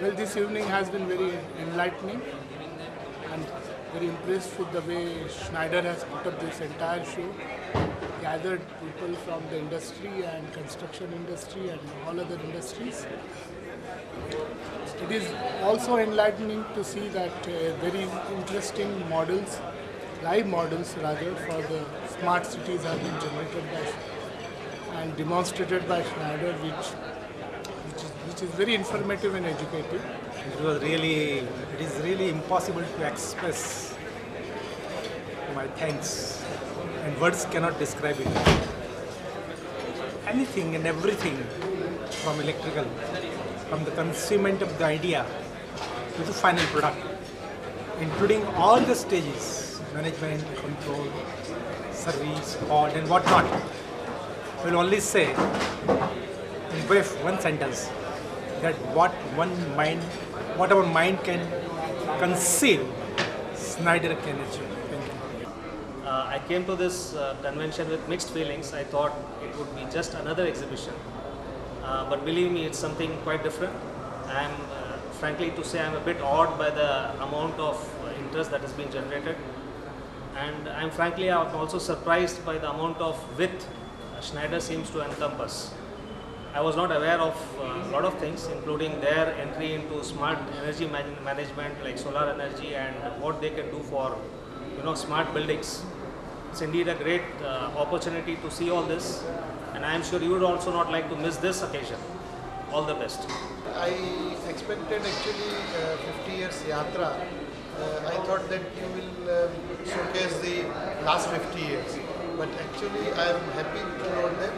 Well, this evening has been very enlightening and very impressed with the way Schneider has put up this entire show, gathered people from the industry and construction industry and all other industries. It is also enlightening to see that very interesting models, live models rather, for the smart cities have been generated by and demonstrated by Schneider, which is very informative and educative. It is really impossible to express my thanks, and words cannot describe it. Anything and everything from electrical, from the conceivement of the idea to the final product, including all the stages, management, control, service, support and whatnot, will only say in brief one sentence that whatever mind can conceive, Schneider can achieve. Thank you. I came to this convention with mixed feelings. I thought it would be just another exhibition. But believe me, it's something quite different. I'm frankly to say I'm a bit awed by the amount of interest that has been generated. And I'm also surprised by the amount of width Schneider seems to encompass. I was not aware of a lot of things, including their entry into smart energy management like solar energy and what they can do for smart buildings. It's indeed a great opportunity to see all this, and I am sure you would also not like to miss this occasion. All the best. I expected actually 50 years Yatra. I thought that you will showcase the last 50 years, but actually I am happy to note that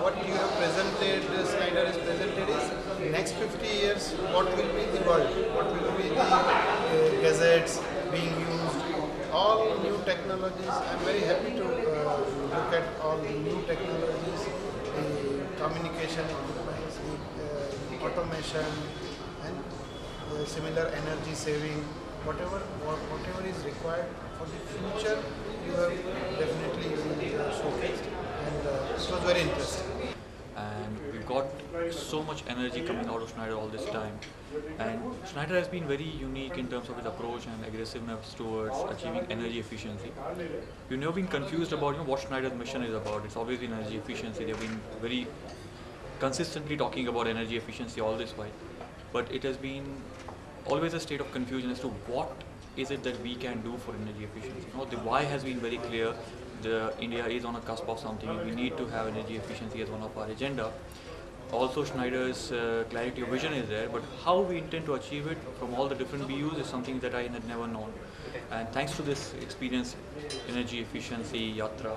what you have presented, Schneider has presented is next 50 years, what will be the world, what will be the gadgets being used, all new technologies. I am very happy to look at all the new technologies, the communication equipment, the automation and similar energy saving, whatever is required for the future, you have definitely showcased, and it was very interesting. And we got so much energy coming out of Schneider all this time, and Schneider has been very unique in terms of its approach and aggressiveness towards achieving energy efficiency. We've never been confused about what Schneider's mission is about. It's always been energy efficiency. They've been very consistently talking about energy efficiency all this while, but it has been always a state of confusion as to what is it that we can do for energy efficiency. The why has been very clear. India is on a cusp of something. We need to have energy efficiency as one of our agenda. Also, Schneider's clarity of vision is there, but how we intend to achieve it from all the different BUs is something that I had never known. And thanks to this experience, Energy Efficiency Yatra,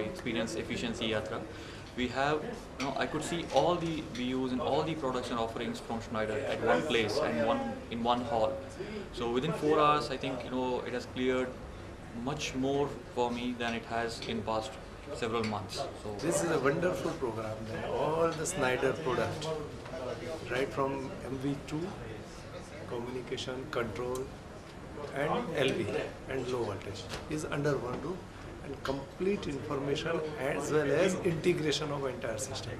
Experience Efficiency Yatra, we have, I could see all the BUs and all the products and offerings from Schneider at one place and in one hall. So within 4 hours, I think it has cleared much more for me than it has in past several months. So this is a wonderful program. That all the Schneider product, right from MV2, communication, control, and LV and low voltage, is under one roof, and complete information as well as integration of entire system.